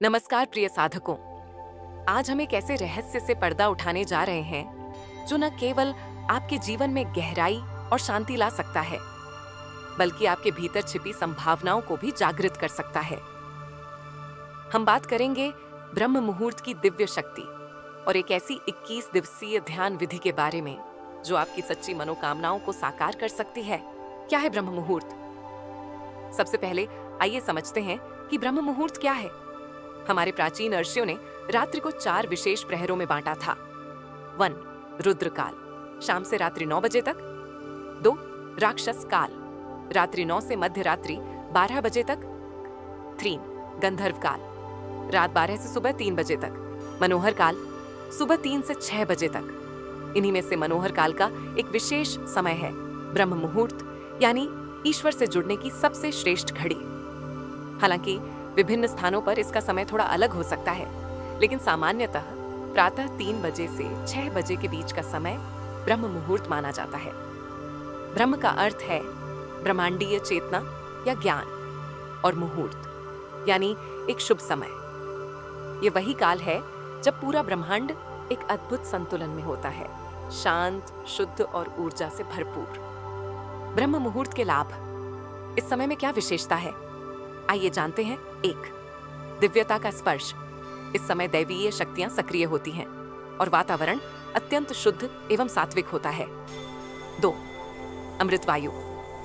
नमस्कार प्रिय साधकों। आज हम एक ऐसे रहस्य से पर्दा उठाने जा रहे हैं जो न केवल आपके जीवन में गहराई और शांति ला सकता है, बल्कि आपके भीतर छिपी संभावनाओं को भी जागृत कर सकता है। हम बात करेंगे ब्रह्म मुहूर्त की दिव्य शक्ति और एक ऐसी 21 दिवसीय ध्यान विधि के बारे में जो आपकी सच्ची मनोकामनाओं को साकार कर सकती है। क्या है ब्रह्म मुहूर्त? सबसे पहले आइए समझते हैं कि ब्रह्म मुहूर्त क्या है। हमारे प्राचीन ऋषियों ने रात्रि को 4 विशेष प्रहरों में बांटा था। 1. रुद्र काल, शाम से रात्रि 9 बजे तक। 2. राक्षस काल, रात्रि 9 से मध्य रात्रि 12 बजे तक। 3. गंधर्व काल, रात 12 से सुबह 3 बजे तक। मनोहर काल, सुबह 3 से 6 बजे तक। इन्हीं में से मनोहर काल का एक विशेष समय है ब्रह्म मुहूर्त, यानी ईश्वर से जुड़ने की सबसे श्रेष्ठ घड़ी। हालांकि विभिन्न स्थानों पर इसका समय थोड़ा अलग हो सकता है, लेकिन सामान्यतः प्रातः 3 बजे से 6 बजे के बीच का समय ब्रह्म मुहूर्त माना जाता है। ब्रह्म का अर्थ है ब्रह्मांडीय चेतना या ज्ञान, और मुहूर्त यानी एक शुभ समय। ये वही काल है जब पूरा ब्रह्मांड एक अद्भुत संतुलन में होता है, शांत, शुद्ध और ऊर्जा से भरपूर। ब्रह्म मुहूर्त के लाभ। इस समय में क्या विशेषता है, आइए जानते हैं। 1. दिव्यता का स्पर्श। इस समय दैवीय शक्तियां सक्रिय होती हैं और वातावरण अत्यंत शुद्ध एवं सात्विक होता है। 2. अमृत वायु।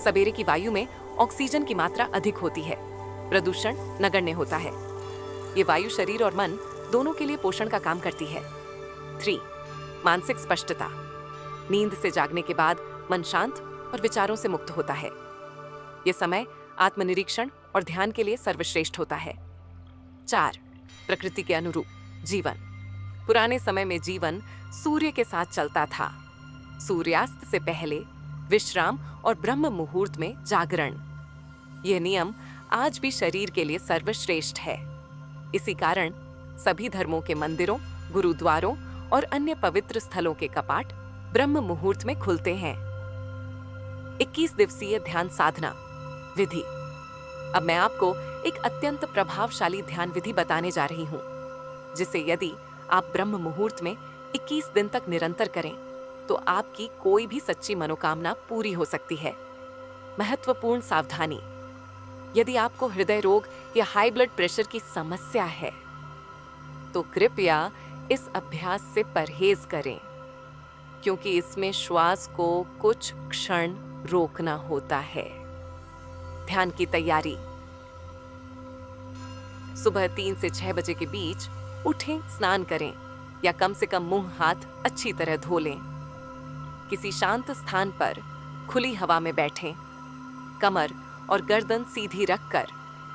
सवेरे की वायु में ऑक्सीजन की मात्रा अधिक होती है, प्रदूषण नगण्य होता है। ये वायु शरीर और मन दोनों के लिए पोषण का काम करती है। 3. मानसिक स्पष्टता। नींद से जागने के बाद मन शांत और विचारों से मुक्त होता है। ये समय आत्मनिरीक्षण और ध्यान के लिए सर्वश्रेष्ठ होता है। 4. प्रकृति के अनुरूप जीवन। पुराने समय में जीवन सूर्य के साथ चलता था। सूर्यास्त से पहले विश्राम और ब्रह्म मुहूर्त में जागरण। यह नियम आज भी शरीर के लिए सर्वश्रेष्ठ है। इसी कारण सभी धर्मों के मंदिरों, गुरुद्वारों और अन्य पवित्र स्थलों के कपाट ब्रह्म मुहूर्त में खुलते हैं। 21 दिवसीय ध्यान साधना विधि। अब मैं आपको एक अत्यंत प्रभावशाली ध्यान विधि बताने जा रही हूं, जिसे यदि आप ब्रह्म मुहूर्त में 21 दिन तक निरंतर करें तो आपकी कोई भी सच्ची मनोकामना पूरी हो सकती है। महत्वपूर्ण सावधानी। यदि आपको हृदय रोग या हाई ब्लड प्रेशर की समस्या है तो कृपया इस अभ्यास से परहेज करें, क्योंकि इसमें श्वास को कुछ क्षण रोकना होता है। ध्यान की तैयारी। सुबह 3 से 6 बजे के बीच उठें, स्नान करें या कम से कम मुंह हाथ अच्छी तरह धो लें। किसी शांत स्थान पर खुली हवा में बैठें। कमर और गर्दन सीधी रखकर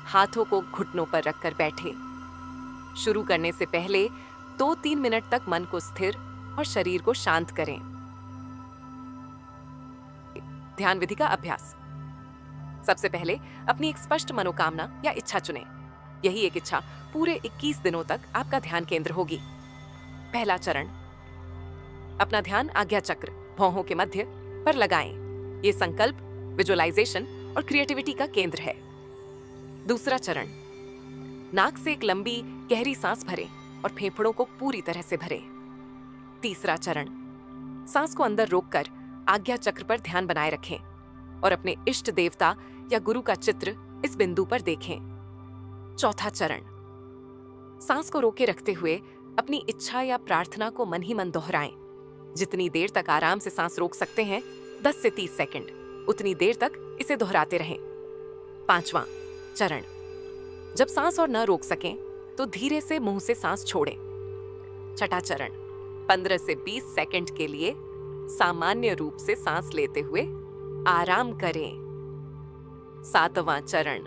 हाथों को घुटनों पर रखकर बैठें। शुरू करने से पहले 2-3 मिनट तक मन को स्थिर और शरीर को शांत करें। ध्यान विधि का अभ्यास। सबसे पहले अपनी एक स्पष्ट मनोकामना या इच्छा चुनें। यही एक इच्छा पूरे 21 दिनों तक आपका ध्यान केंद्र होगी। पहला चरण, अपना ध्यान आज्ञा चक्र भौहों के मध्य पर लगाएं। ये संकल्प, विजुअलाइजेशन और क्रिएटिविटी का केंद्र है। दूसरा चरण, नाक से एक लंबी गहरी सांस भरें और फेफड़ों को पूरी तरह से भरें। तीसरा चरण, सांस को अंदर रोककर आज्ञा चक्र पर ध्यान बनाए रखें और अपने इष्ट देवता या गुरु का चित्र इस बिंदु पर देखें। चौथा चरण, सांस को रोके रखते हुए अपनी इच्छा या प्रार्थना को मन ही मन दोहराएं। जितनी देर तक आराम से सांस रोक सकते हैं, 10 से 30 सेकंड, उतनी देर तक इसे दोहराते रहें। पांचवा चरण, जब सांस और न रोक सकें तो धीरे से मुंह से सांस छोड़ें। छठा चरण, 15 से 20 सेकंड के लिए सामान्य रूप से सांस लेते हुए आराम करें। सातवां चरण,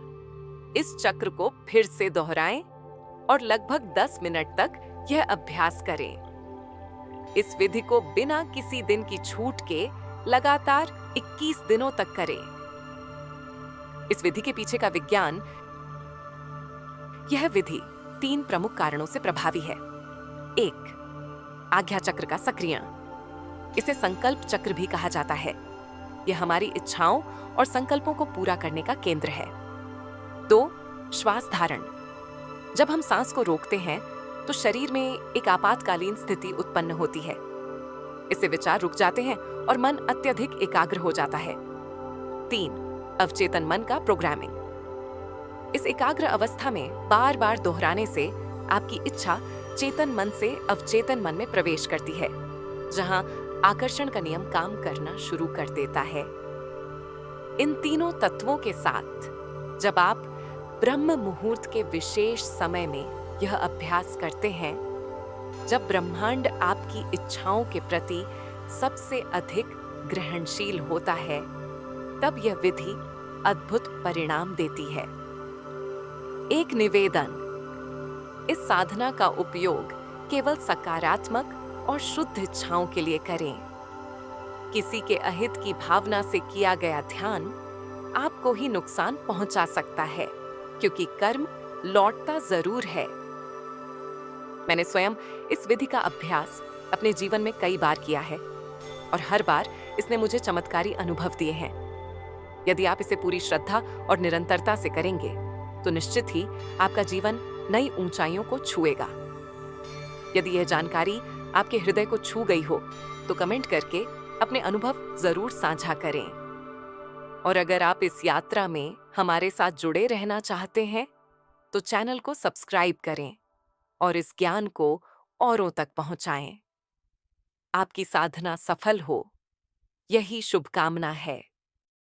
इस चक्र को फिर से दोहराएं और लगभग 10 मिनट तक यह अभ्यास करें। इस विधि को बिना किसी दिन की छूट के लगातार 21 दिनों तक करें। इस विधि के पीछे का विज्ञान। यह विधि 3 प्रमुख कारणों से प्रभावी है। 1. आज्ञा चक्र का सक्रियण। इसे संकल्प चक्र भी कहा जाता है। यह हमारी इच्छाओं और संकल्पों को पूरा करने का केंद्र है। 2. श्वास धारण। जब हम सांस को रोकते हैं तो शरीर में एक आपातकालीन स्थिति उत्पन्न होती है। इससे विचार रुक जाते हैं और मन अत्यधिक एकाग्र हो जाता है। 3. अवचेतन मन का प्रोग्रामिंग। इस एकाग्र अवस्था में बार बार दोहराने से आपकी इच्छा चेतन मन से अवचेतन मन में प्रवेश करती है, जहां आकर्षण का नियम काम करना शुरू कर देता है। इन तीनों तत्वों के साथ जब आप ब्रह्म मुहूर्त के विशेष समय में यह अभ्यास करते हैं, जब ब्रह्मांड आपकी इच्छाओं के प्रति सबसे अधिक ग्रहणशील होता है, तब यह विधि अद्भुत परिणाम देती है। एक निवेदन, इस साधना का उपयोग केवल सकारात्मक और शुद्ध इच्छाओं के लिए करें। किसी के अहित की भावना से किया गया ध्यान आपको ही नुकसान पहुंचा सकता है, क्योंकि कर्म लौटता जरूर है। मैंने स्वयं इस विधि का अभ्यास अपने जीवन में कई बार किया है और हर बार इसने मुझे चमत्कारी अनुभव दिए हैं। यदि आप इसे पूरी श्रद्धा और निरंतरता से करेंगे तो निश्चित ही आपका जीवन नई ऊंचाइयों को छुएगा। यदि यह जानकारी आपके हृदय को छू गई हो तो कमेंट करके अपने अनुभव जरूर साझा करें। और अगर आप इस यात्रा में हमारे साथ जुड़े रहना चाहते हैं तो चैनल को सब्सक्राइब करें और इस ज्ञान को औरों तक पहुंचाएं। आपकी साधना सफल हो, यही शुभकामना है।